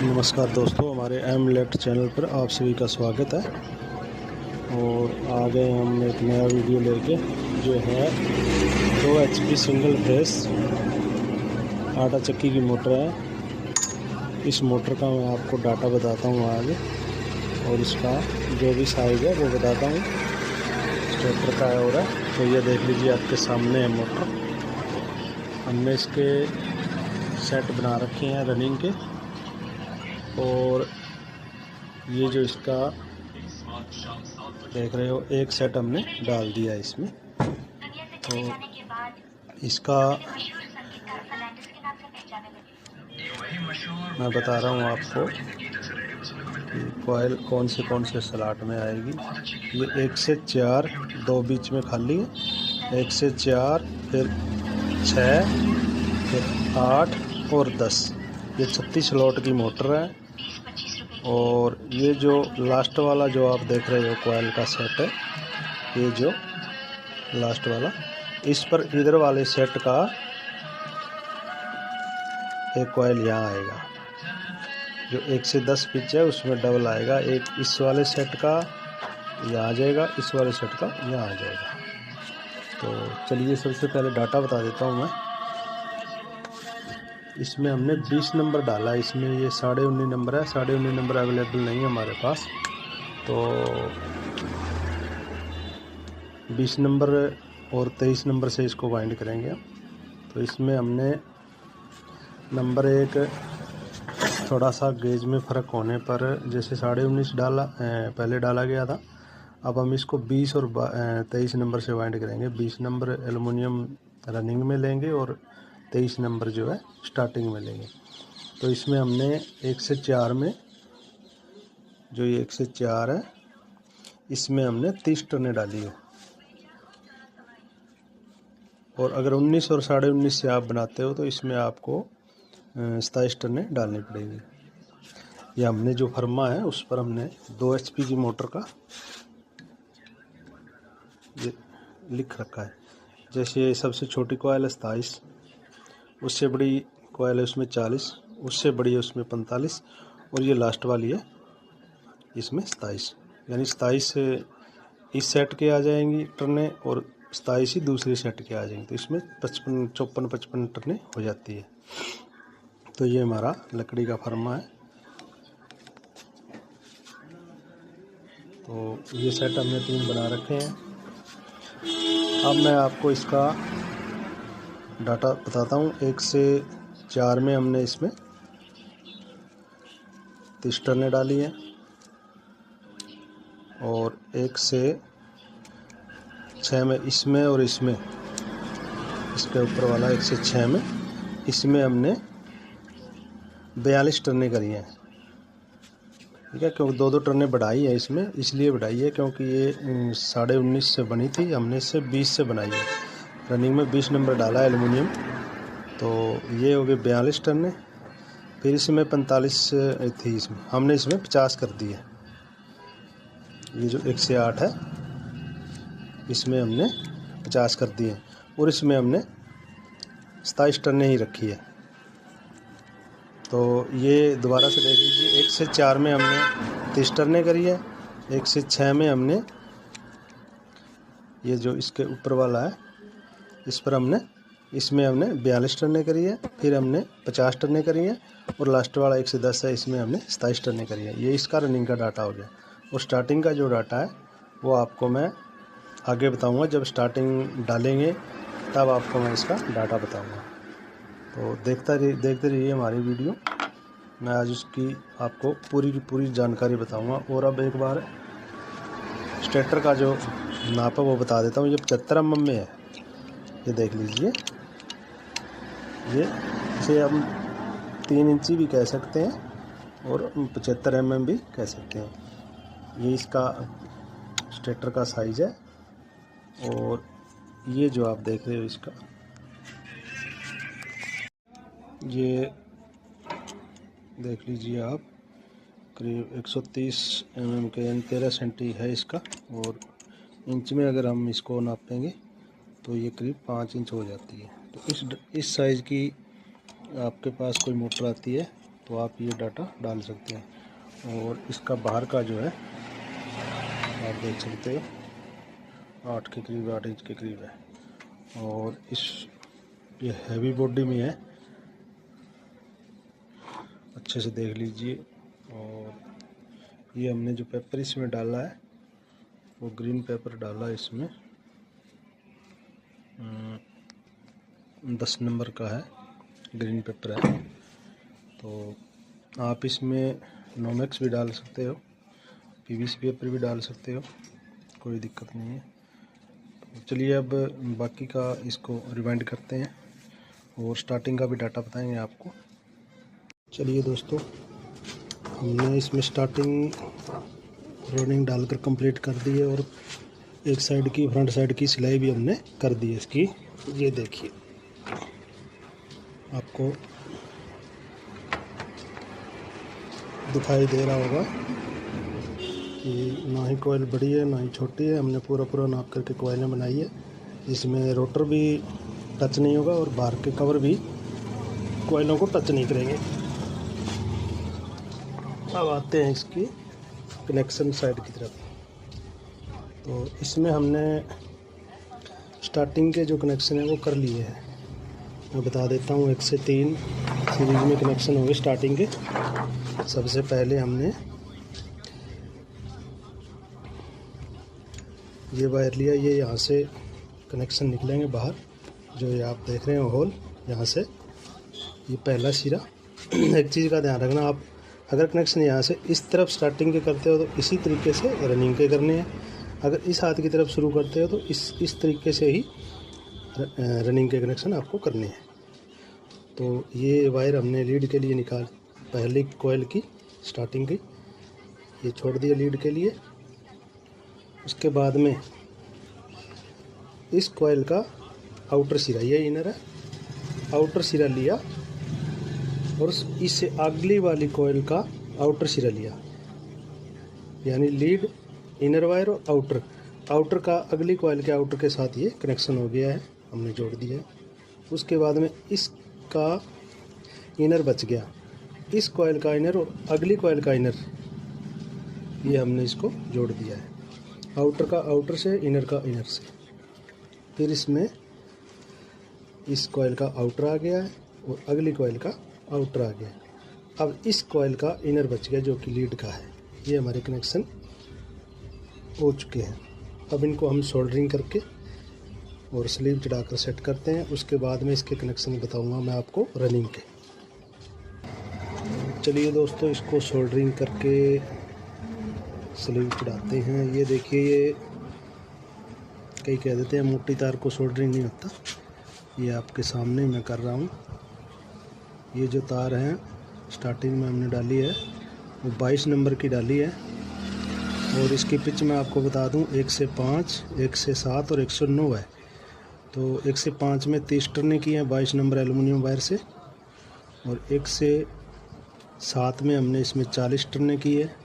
नमस्कार दोस्तों, हमारे एम लेफ्ट चैनल पर आप सभी का स्वागत है। और आ गए हम एक नया वीडियो लेके, जो है 2 HP सिंगल फेस आटा चक्की की मोटर है। इस मोटर का मैं आपको डाटा बताता हूँ आगे, और इसका जो भी साइज़ है वो बताता हूँ। स्टेटर का है और है, तो ये देख लीजिए आपके सामने है मोटर। हमने इसके सेट बना रखे हैं रनिंग के, और ये जो इसका देख रहे हो एक सेट हमने डाल दिया इसमें। तो इसका मैं बता रहा हूँ आपको कि कॉइल कौन से स्लॉट में आएगी। ये 1 से 4, 2 बीच में खाली है, 1 से 4, फिर 6, फिर 8 और 10। ये 36 स्लॉट की मोटर है। और ये जो लास्ट वाला जो आप देख रहे हो कॉइल का सेट है, ये जो लास्ट वाला, इस पर इधर वाले सेट का एक कॉइल यहाँ आएगा। जो 1 से 10 पिच है उसमें डबल आएगा। एक इस वाले सेट का यहाँ आ जाएगा, इस वाले सेट का यहाँ आ जाएगा। तो चलिए सबसे पहले डाटा बता देता हूँ मैं। इसमें हमने 20 नंबर डाला। इसमें ये 19.5 नंबर है। 19.5 नंबर अवेलेबल नहीं है हमारे पास, तो 20 नंबर और 23 नंबर से इसको वाइंड करेंगे। तो इसमें हमने नंबर 1 थोड़ा सा गेज में फ़र्क होने पर, जैसे 19.5 डाला पहले डाला गया था, अब हम इसको 20 और 23 नंबर से वाइंड करेंगे। 20 नंबर एलुमिनियम रनिंग में लेंगे और 23 नंबर जो है स्टार्टिंग में लेंगे। तो इसमें हमने 1 से 4 में, जो ये 1 से 4 है, इसमें हमने 30 टर्नें डाली है। और अगर 19 और 19.5 से आप बनाते हो तो इसमें आपको 27 टर्नें डालनी पड़ेगी। यह हमने जो फर्मा है उस पर हमने 2 HP की मोटर का ये लिख रखा है। जैसे सबसे छोटी कॉइल है 27, उससे बड़ी कॉइल है उसमें 40, उससे बड़ी है उसमें 45, और ये लास्ट वाली है इसमें 27। यानी 27 इस सेट के आ जाएंगी टर्नें, और 27 ही दूसरे सेट के आ जाएंगे। तो इसमें 54 टर्नें हो जाती है। तो ये हमारा लकड़ी का फर्मा है। तो ये सेट हमने 3 बना रखे हैं। अब मैं आपको इसका डाटा बताता हूँ। 1 से 4 में हमने इसमें 30 टर्नें डाली हैं, और 1 से 6 में इसमें और इसमें, इसके ऊपर वाला 1 से 6 में, इसमें हमने 42 टर्नें करी हैं। ठीक है, क्योंकि 2 टर्नें बढ़ाई है इसमें, इसलिए बढ़ाई है क्योंकि ये 19.5 से बनी थी, हमने इससे 20 से बनाई है। रनिंग में 20 नंबर डाला है एलुमिनियम। तो ये हो गए 42 टर्नें। फिर इसमें 45 थी, इसमें हमने इसमें 50 कर दी है। ये जो 1 से 8 है इसमें हमने 50 कर दिए, और इसमें हमने 27 टर्नें ही रखी है। तो ये दोबारा से देख लीजिए। 1 से 4 में हमने 30 टर्नें करी है। 1 से 6 में हमने, ये जो इसके ऊपर वाला है इस पर हमने, इसमें हमने 42 टर्नें करी है। फिर हमने 50 टर्नें करी हैं, और लास्ट वाला 1 से 10 है, इसमें हमने 27 टर्नें करी है। ये इसका रनिंग का डाटा हो गया। और स्टार्टिंग का जो डाटा है वो आपको मैं आगे बताऊंगा। जब स्टार्टिंग डालेंगे तब आपको मैं इसका डाटा बताऊंगा। तो देखते रहिए हमारी वीडियो। मैं आज उसकी आपको पूरी की पूरी जानकारी बताऊंगा। और अब एक बार स्टेटर का जो नाप है वो बता देता हूँ। ये 75 mm में है, ये देख लीजिए। ये इसे हम 3 इंची भी कह सकते हैं और 75 mm भी कह सकते हैं। ये इसका स्टेटर का साइज़ है। और ये जो आप देख रहे हो इसका, ये देख लीजिए आप, करीब 130 mm के, यानी 13 सेंटी है इसका। और इंच में अगर हम इसको नापेंगे तो ये करीब 5 इंच हो जाती है। तो इस साइज़ की आपके पास कोई मोटर आती है तो आप ये डाटा डाल सकते हैं। और इसका बाहर का जो है आप देख सकते हो 8 के करीब, 8 इंच के करीब है। और ये हैवी बॉडी में है, अच्छे से देख लीजिए। और ये हमने जो पेपर इसमें डाला है वो ग्रीन पेपर डाला है इसमें, 10 नंबर का है, ग्रीन पेपर है। तो आप इसमें नोमेक्स भी डाल सकते हो, पीवीसी पेपर भी डाल सकते हो, कोई दिक्कत नहीं है। तो चलिए अब बाकी का इसको रिवाइंड करते हैं और स्टार्टिंग का भी डाटा बताएंगे आपको। चलिए दोस्तों, हमने इसमें स्टार्टिंग रनिंग डालकर कंप्लीट कर दी है और एक साइड की, फ्रंट साइड की सिलाई भी हमने कर दी है इसकी। ये देखिए, आपको दिखाई दे रहा होगा कि ना ही कोयल बड़ी है ना ही छोटी है। हमने पूरा नाप करके कोयलें बनाई है। इसमें रोटर भी टच नहीं होगा और बाहर के कवर भी कोयलों को टच नहीं करेंगे। अब आते हैं इसकी कनेक्शन साइड की तरफ। तो इसमें हमने स्टार्टिंग के जो कनेक्शन है वो कर लिए हैं। मैं बता देता हूँ, 1 से 3 सीरीज में कनेक्शन होंगे स्टार्टिंग के। सबसे पहले हमने ये वायर लिया, ये यहाँ से कनेक्शन निकलेंगे बाहर, जो ये आप देख रहे हैं होल, यहाँ से ये पहला सिरा। एक चीज़ का ध्यान रखना, आप अगर कनेक्शन यहाँ से इस तरफ स्टार्टिंग के करते हो तो इसी तरीके से रनिंग के करने हैं। अगर इस हाथ की तरफ शुरू करते हो तो इस तरीके से ही रनिंग के कनेक्शन आपको करने हैं। तो ये वायर हमने लीड के लिए निकाल, पहली कोयल की स्टार्टिंग की ये छोड़ दिया लीड के लिए। उसके बाद में इस कोयल का आउटर सिरा, ये इनर है, आउटर सिरा लिया और इससे अगली वाली कोयल का आउटर सिरा लिया, यानी लीड, इनर वायर और आउटर का अगली कोयल के आउटर के साथ ये कनेक्शन हो गया है, हमने जोड़ दिया है। उसके बाद में इसका इनर बच गया, इस कोयल का इनर और अगली कोयल का इनर, ये हमने इसको जोड़ दिया है, आउटर का आउटर से, इनर का इनर से। फिर इसमें इस कोयल का आउटर आ गया है और अगली कोयल का आउटर आ गया है। अब इस कोयल का इनर बच गया जो कि लीड का है। ये हमारे कनेक्शन हो चुके हैं। अब इनको हम सोल्डरिंग करके और स्लीव चढ़ाकर सेट करते हैं। उसके बाद में इसके कनेक्शन बताऊंगा मैं आपको रनिंग के। चलिए दोस्तों, इसको सोल्डरिंग करके स्लीव चढ़ाते हैं। ये देखिए, ये कई कह देते हैं मोटी तार को सोल्डरिंग नहीं होता, ये आपके सामने मैं कर रहा हूँ। ये जो तार है स्टार्टिंग में हमने डाली है वो 22 नंबर की डाली है और इसकी पिच मैं आपको बता दूं 1 से 5, 1 से 7 और 109 है। तो 1 से 5 में 30 टर्नें की हैं 22 नंबर एल्युमिनियम वायर से, और 1 से 7 में हमने इसमें 40 टर्नें की है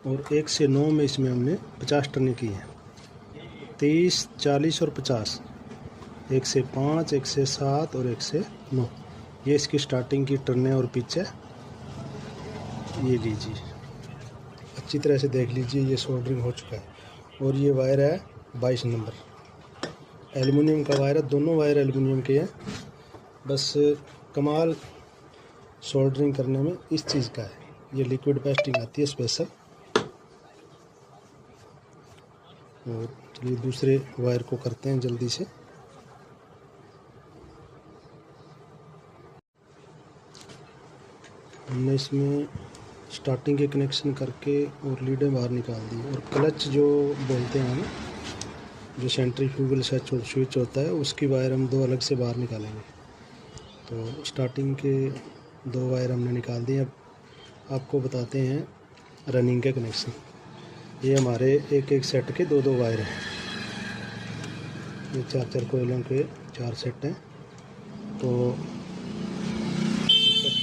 और 1 से 9 में इसमें हमने 50 टर्नें की हैं। 30, 40 और 50, 1 से 5, 1 से 7 और 1 से 9, ये इसकी स्टार्टिंग की टर्नें और पिच है। ये लीजिए, अच्छी तरह से देख लीजिए, ये सोल्डरिंग हो चुका है। और ये वायर है 22 नंबर, एल्युमिनियम का वायर है, दोनों वायर एल्युमिनियम के हैं। बस कमाल सोल्डरिंग करने में इस चीज़ का है, ये लिक्विड पेस्टिंग आती है स्पेशल। और चलिए दूसरे वायर को करते हैं जल्दी से। हमने इसमें स्टार्टिंग के कनेक्शन करके और लीडें बाहर निकाल दी, और क्लच जो बोलते हैं हम, जो सेंट्रीफ्यूगल स्विच होता है, उसकी वायर हम 2 अलग से बाहर निकालेंगे। तो स्टार्टिंग के 2 वायर हमने निकाल दिए। अब आपको बताते हैं रनिंग के कनेक्शन। ये हमारे एक सेट के 2 वायर हैं, ये 4 कोयलों के 4 सेट हैं। तो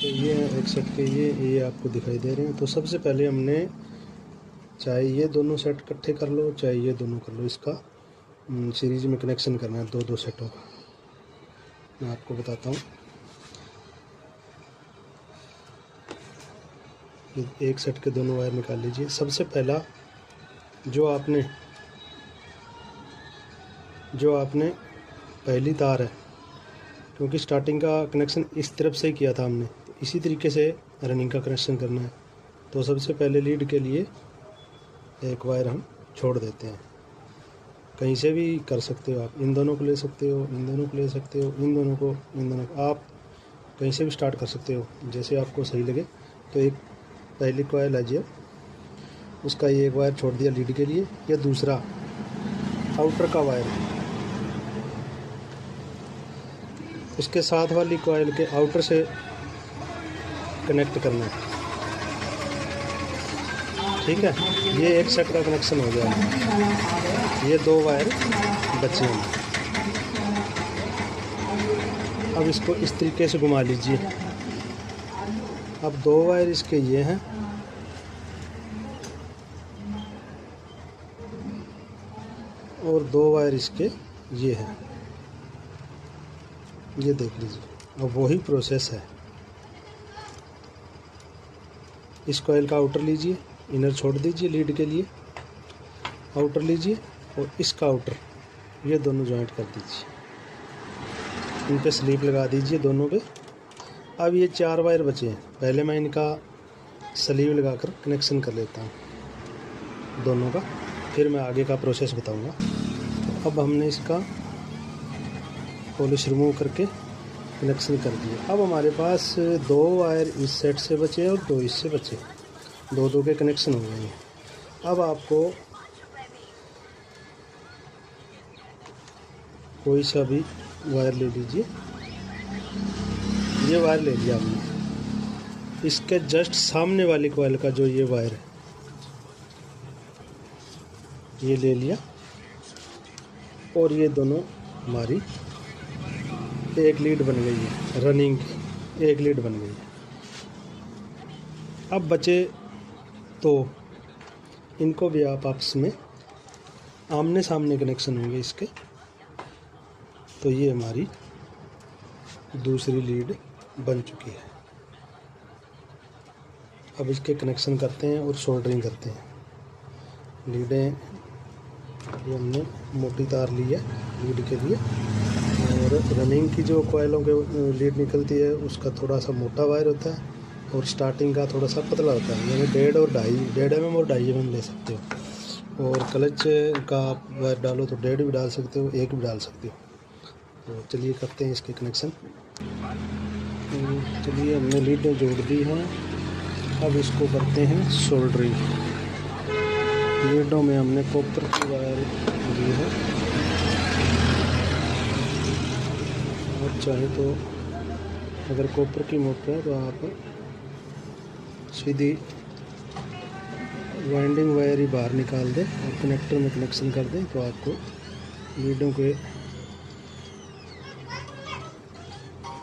ये एक सेट के ये आपको दिखाई दे रहे हैं। तो सबसे पहले हमने, चाहे ये दोनों सेट इकट्ठे कर लो चाहे ये दोनों कर लो, इसका सीरीज में कनेक्शन करना है 2 सेटों का। मैं आपको बताता हूँ। एक सेट के दोनों वायर निकाल लीजिए। सबसे पहला जो आपने पहली तार है, क्योंकि स्टार्टिंग का कनेक्शन इस तरफ से ही किया था हमने, तो इसी तरीके से रनिंग का कनेक्शन करना है। तो सबसे पहले लीड के लिए एक वायर हम छोड़ देते हैं। कहीं से भी कर सकते हो आप, इन दोनों को ले सकते हो, इन दोनों को ले सकते हो, इन दोनों को, आप कहीं से भी स्टार्ट कर सकते हो जैसे आपको सही लगे। तो एक पहली कॉइल है जी, उसका ये एक वायर छोड़ दिया लीड के लिए। ये दूसरा आउटर का वायर उसके साथ वाली कॉइल के आउटर से कनेक्ट करना है, ठीक है। ये एक सेट का कनेक्शन हो गया। ये दो वायर बचे हैं। अब इसको इस तरीके से घुमा लीजिए। अब दो वायर इसके ये हैं और दो वायर इसके ये हैं, ये देख लीजिए। अब वही प्रोसेस है। इस कॉइल का आउटर लीजिए, इनर छोड़ दीजिए लीड के लिए, आउटर लीजिए और इसका आउटर ये दोनों जॉइंट कर दीजिए। इन पे स्लीप लगा दीजिए दोनों पे। अब ये चार वायर बचे हैं, पहले मैं इनका स्लीव लगाकर कनेक्शन कर लेता हूँ दोनों का, फिर मैं आगे का प्रोसेस बताऊँगा। अब हमने इसका पॉलिश रिमूव करके कनेक्शन कर दिया। अब हमारे पास दो वायर इस सेट से बचे और दो इससे बचे, दो दो के कनेक्शन हो गए हैं। अब आपको कोई सा भी वायर ले लीजिए। ये वायर ले लिया हमने, इसके जस्ट सामने वाली कॉइल का जो ये वायर है ये ले लिया और ये दोनों हमारी एक लीड बन गई है, रनिंग की एक लीड बन गई है। अब बचे तो इनको भी आप आपस में आमने सामने कनेक्शन होंगे इसके। तो ये हमारी दूसरी लीड बन चुकी है। अब इसके कनेक्शन करते हैं और सोल्डरिंग करते हैं। लीडें ये हमने मोटी तार ली है लीड के लिए, और रनिंग की जो कोयलों के लीड निकलती है उसका थोड़ा सा मोटा वायर होता है और स्टार्टिंग का थोड़ा सा पतला होता है, यानी 1.5 और 2.5 mm और 2.5 mm ले सकते हो। और क्लच का आप वायर डालो तो 1.5 भी डाल सकते हो, 1 भी डाल सकते हो। तो चलिए करते हैं इसके कनेक्शन। चलिए हमने लीडें जोड़ दी हैं, अब इसको करते हैं सोल्डरिंग। लीडों में हमने कॉपर की वायर दी है, और चाहे तो अगर कॉपर की मोटर है तो आप सीधी वाइंडिंग वायर ही बाहर निकाल दें और कनेक्टर में कनेक्शन कर दें, तो आपको लीडों के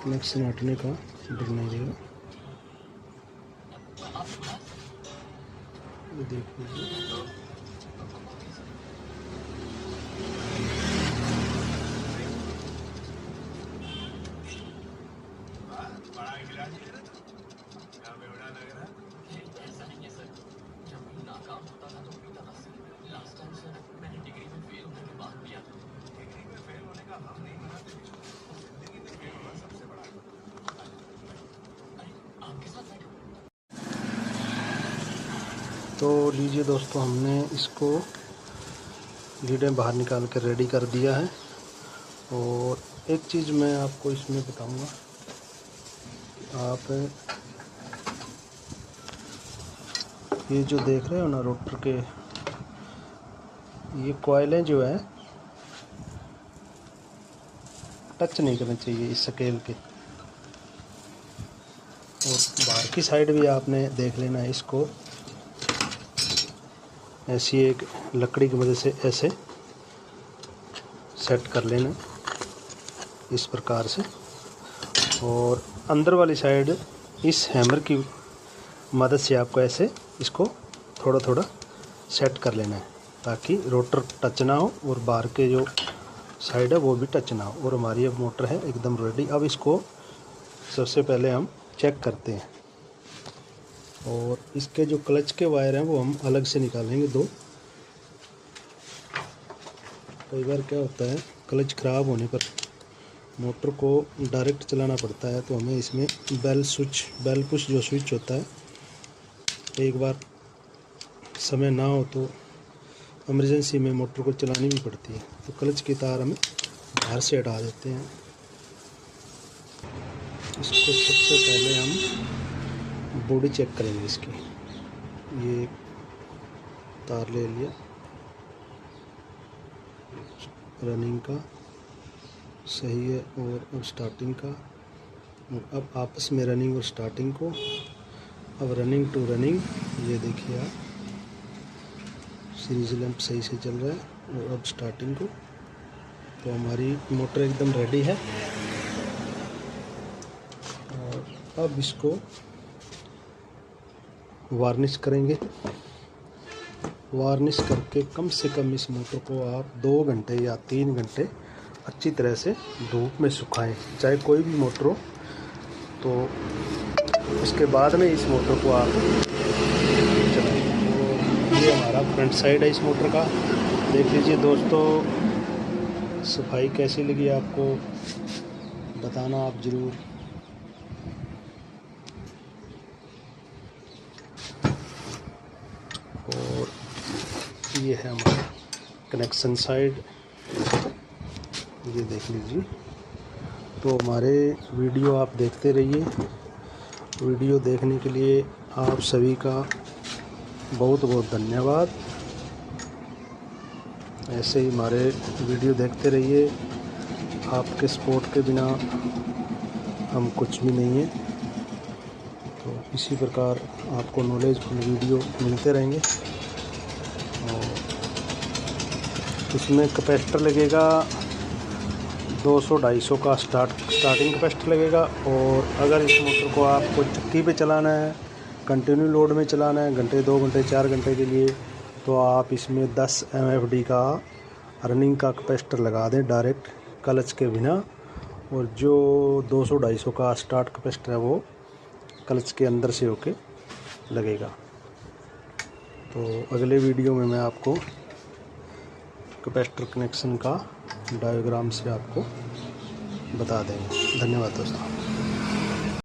कनेक्शन हटने का डर नहीं रहेगा। ये देख लीजिए। तो लीजिए दोस्तों, हमने इसको लीडें बाहर निकाल कर रेडी कर दिया है। और एक चीज़ मैं आपको इसमें बताऊंगा, आप ये जो देख रहे हो ना रोटर के, ये कॉइलें जो है टच नहीं करनी चाहिए इस स्केल के। और बाहर की साइड भी आपने देख लेना है, इसको ऐसी एक लकड़ी की मदद से ऐसे सेट कर लेना इस प्रकार से। और अंदर वाली साइड इस हैमर की मदद से आपको ऐसे इसको थोड़ा थोड़ा सेट कर लेना है, ताकि रोटर टच ना हो और बाहर के जो साइड है वो भी टच ना हो। और हमारी अब मोटर है एकदम रेडी। अब इसको सबसे पहले हम चेक करते हैं। और इसके जो क्लच के वायर हैं वो हम अलग से निकालेंगे 2। कई बार क्या होता है, क्लच ख़राब होने पर मोटर को डायरेक्ट चलाना पड़ता है, तो हमें इसमें बेल पुश जो स्विच होता है, एक बार समय ना हो तो इमरजेंसी में मोटर को चलानी भी पड़ती है। तो क्लच की तार हम बाहर से हटा देते हैं। इसको सबसे पहले हम बॉडी चेक करेंगे इसकी। ये तार ले लिया रनिंग का, सही है, और अब स्टार्टिंग का, और अब आपस में रनिंग और स्टार्टिंग को, अब रनिंग टू रनिंग, ये देखिए आप, सीरीज लैंप सही से चल रहा है, और अब स्टार्टिंग को। तो हमारी मोटर एकदम रेडी है। और अब इसको वार्निश करेंगे। वार्निश करके कम से कम इस मोटर को आप 2 घंटे या 3 घंटे अच्छी तरह से धूप में सुखाएं, चाहे कोई भी मोटर हो। तो उसके बाद में इस मोटर को आप चलाएं। तो ये हमारा फ्रंट साइड है इस मोटर का। देख लीजिए दोस्तों, सफाई कैसी लगी आपको बताना आप ज़रूर। और ये है हमारा कनेक्शन साइड, ये देख लीजिए। तो हमारे वीडियो आप देखते रहिए। वीडियो देखने के लिए आप सभी का बहुत बहुत धन्यवाद। ऐसे ही हमारे वीडियो देखते रहिए। आपके सपोर्ट के बिना हम कुछ भी नहीं है। तो इसी प्रकार आपको नॉलेजफुल वीडियो मिलते रहेंगे। और इसमें कैपेसिटर लगेगा 200-250 का स्टार्टिंग कैपेसिटर लगेगा। और अगर इस मोटर को आपको चक्की पे चलाना है, कंटिन्यू लोड में चलाना है, घंटे 2 घंटे 4 घंटे के लिए, तो आप इसमें 10 MFD का रनिंग का कैपेसिटर लगा दें डायरेक्ट, क्लच के बिना। और जो 200-250 का स्टार्ट कैपेसिटर है वो क्लच के अंदर से होके लगेगा। तो अगले वीडियो में मैं आपको कैपेसिटर कनेक्शन का डायग्राम से आपको बता देंगे। धन्यवाद दोस्तों।